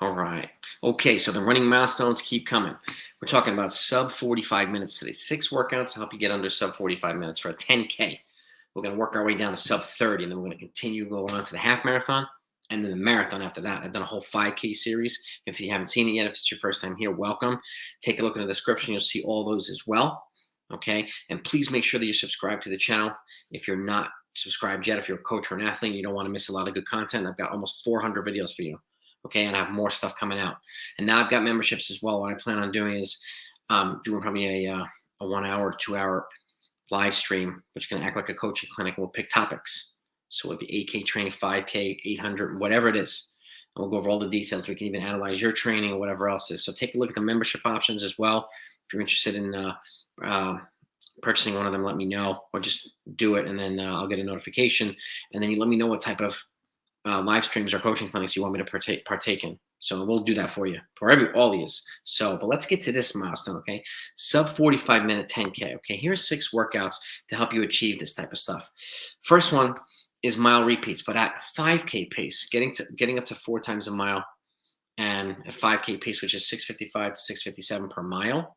All right. Okay, so the running milestones keep coming. We're talking about sub 45 minutes today. 6 workouts to help you get under sub 45 minutes for a 10K. We're going to work our way down to sub 30, and then we're going to continue going on to the half marathon and then the marathon after that. I've done a whole 5K series. If you haven't seen it yet, if it's your first time here, welcome. Take a look in the description. You'll see all those as well. Okay, and please make sure that you're subscribed to the channel. If you're not subscribed yet, if you're a coach or an athlete, you don't want to miss a lot of good content. I've got almost 400 videos for you. Okay, and I have more stuff coming out. And now I've got memberships as well. What I plan on doing is doing probably a 1 hour, 2 hour live stream, which is going to act like a coaching clinic. We'll pick topics. So it'll be 8K training, 5K, 800, whatever it is. And we'll go over all the details. We can even analyze your training or whatever else is. So take a look at the membership options as well. If you're interested in purchasing one of them, let me know, or just do it, and then I'll get a notification. And then you let me know what type of live streams or coaching clinics you want me to partake in. So we'll do that for you, for all these. So, but let's get to this milestone, okay? Sub 45 minute 10K, okay? Here's 6 workouts to help you achieve this type of stuff. First one is mile repeats, but at 5K pace, getting up to 4 times a mile, and at 5K pace, which is 6:55 to 6:57 per mile.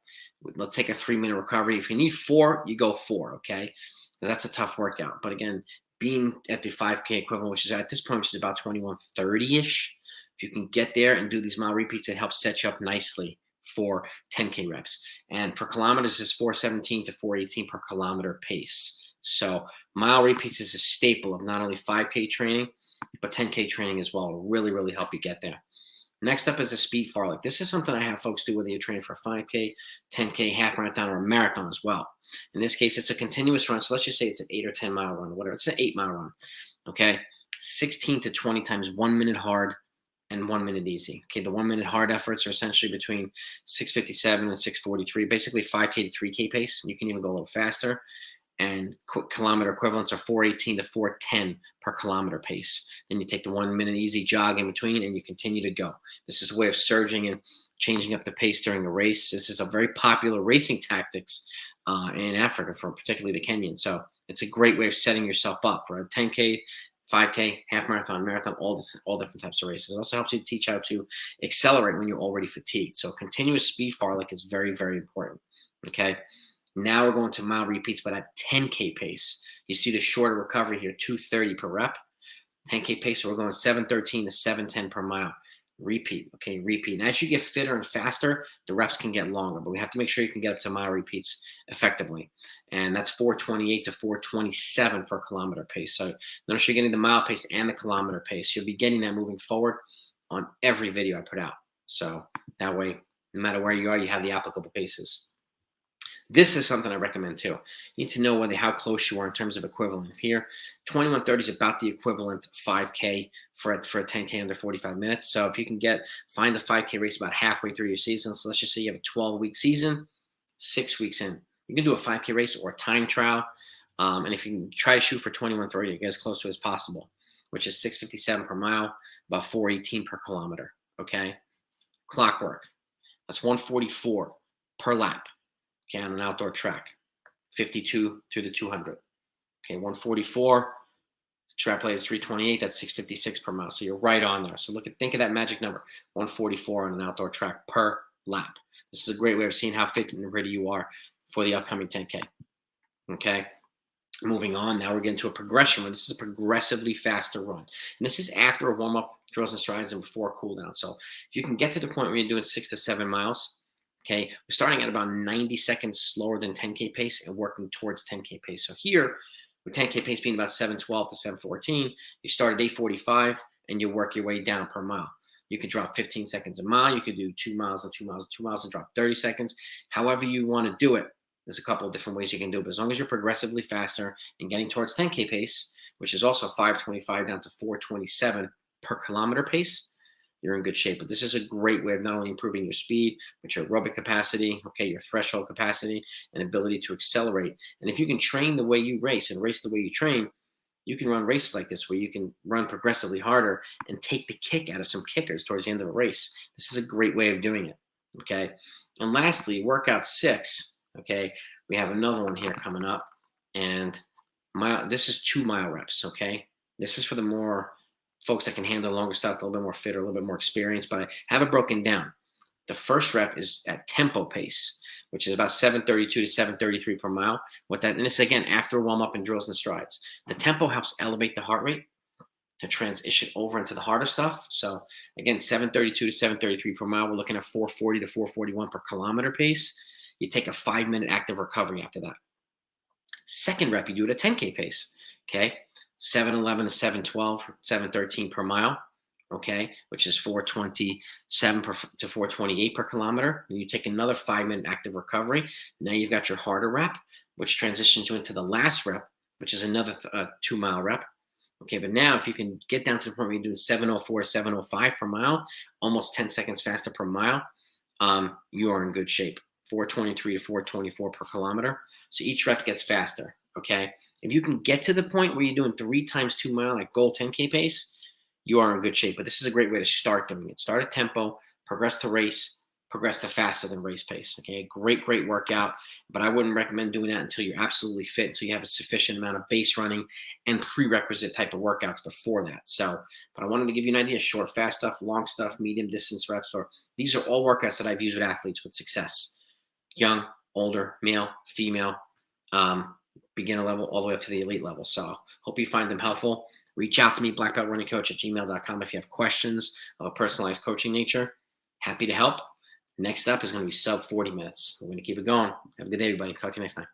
Let's take a 3-minute recovery. If you need 4, you go 4, okay? Because that's a tough workout. But again, being at the 5K equivalent, which is at this point, which is about 21:30-ish, if you can get there and do these mile repeats, it helps set you up nicely for 10K reps. And for kilometers, is 4:17 to 4:18 per kilometer pace. So mile repeats is a staple of not only 5K training, but 10K training as well. It'll really, really help you get there. Next up is a speed fartlek. This is something I have folks do whether you're training for a 5K, 10K, half marathon, or a marathon as well. In this case, it's a continuous run. So let's just say it's an 8 or 10 mile run, or whatever. It's an 8 mile run. Okay, 16 to 20 times 1 minute hard and 1 minute easy. Okay, the 1 minute hard efforts are essentially between 6:57 and 6:43, basically 5K to 3K pace. You can even go a little faster. And kilometer equivalents are 4:18 to 4:10 per kilometer pace. Then you take the 1 minute easy jog in between and you continue to go. This is a way of surging and changing up the pace during the race. This is a very popular racing tactics in Africa, for particularly the Kenyan. So it's a great way of setting yourself up for a 10K, 5K, half marathon, marathon, all different types of races. It also helps you teach how to accelerate when you're already fatigued. So continuous speed fartlek is very, very important. Okay. Now we're going to mile repeats, but at 10K pace. You see the shorter recovery here, 2:30 per rep. 10K pace, so we're going 7:13 to 7:10 per mile. Repeat, okay, repeat. And as you get fitter and faster, the reps can get longer, but we have to make sure you can get up to mile repeats effectively. And that's 4:28 to 4:27 per kilometer pace. So notice you're getting the mile pace and the kilometer pace. You'll be getting that moving forward on every video I put out. So that way, no matter where you are, you have the applicable paces. This is something I recommend too. You need to know how close you are in terms of equivalent. Here, 21:30 is about the equivalent 5K for a 10K under 45 minutes. So if you can find the 5K race about halfway through your season, so let's just say you have a 12-week season, 6 weeks in, you can do a 5K race or a time trial. And if you can try to shoot for 21:30, get as close to as possible, which is 6:57 per mile, about 4:18 per kilometer. Okay, clockwork. That's 144 per lap. Okay, on an outdoor track, 52 through the 200. Okay, 144, extrapolate 328, that's 656 per mile. So you're right on there. So think of that magic number, 144 on an outdoor track per lap. This is a great way of seeing how fit and ready you are for the upcoming 10K. Okay, moving on, now we're getting to a progression run. This is a progressively faster run. And this is after a warm-up, drills and strides, and before a cool down. So if you can get to the point where you're doing 6 to 7 miles, okay, we're starting at about 90 seconds slower than 10K pace and working towards 10K pace. So here, with 10K pace being about 7:12 to 7:14, you start at 8:45 and you work your way down per mile. You could drop 15 seconds a mile. You could do 2 miles and 2 miles and 2 miles and drop 30 seconds. However you want to do it, there's a couple of different ways you can do it. But as long as you're progressively faster and getting towards 10K pace, which is also 5:25 down to 4:27 per kilometer pace, you're in good shape. But this is a great way of not only improving your speed, but your aerobic capacity, okay, your threshold capacity, and ability to accelerate. And if you can train the way you race and race the way you train, you can run races like this where you can run progressively harder and take the kick out of some kickers towards the end of a race. This is a great way of doing it, okay? And lastly, workout 6, okay? We have another one here coming up, and this is 2 mile reps, okay? This is for the more folks that can handle longer stuff, a little bit more fit or a little bit more experienced, but I have it broken down. The first rep is at tempo pace, which is about 732 to 733 per mile. What that, and this again, after warm up and drills and strides. The tempo helps elevate the heart rate to transition over into the harder stuff. So again, 732 to 733 per mile. We're looking at 440 to 441 per kilometer pace. You take a 5-minute active recovery after that. Second rep, you do it at 10K pace. Okay. 711 to 712, 713 per mile. Okay, which is 427 to 428 per kilometer. Then you take another 5-minute active recovery. Now you've got your harder rep, which transitions you into the last rep, which is another 2-mile rep. Okay, but now if you can get down to the point where you're doing 704 to 705 per mile, almost 10 seconds faster per mile, you are in good shape. 423 to 424 per kilometer. So each rep gets faster. Okay, if you can get to the point where you're doing 3 times 2 mile, like goal 10K pace, you are in good shape. But this is a great way to start doing it. Start at tempo, progress to race, progress to faster than race pace. Okay, great workout. But I wouldn't recommend doing that until you're absolutely fit, until you have a sufficient amount of base running and prerequisite type of workouts before that. So, but I wanted to give you an idea: short, fast stuff, long stuff, medium distance reps. Or these are all workouts that I've used with athletes with success. Young, older, male, female, beginner level, all the way up to the elite level. So hope you find them helpful. Reach out to me, blackbeltrunning@gmail.com, if you have questions of a personalized coaching nature. Happy to help. Next up is going to be sub 40 minutes. We're going to keep it going. Have a good day, everybody. Talk to you next time.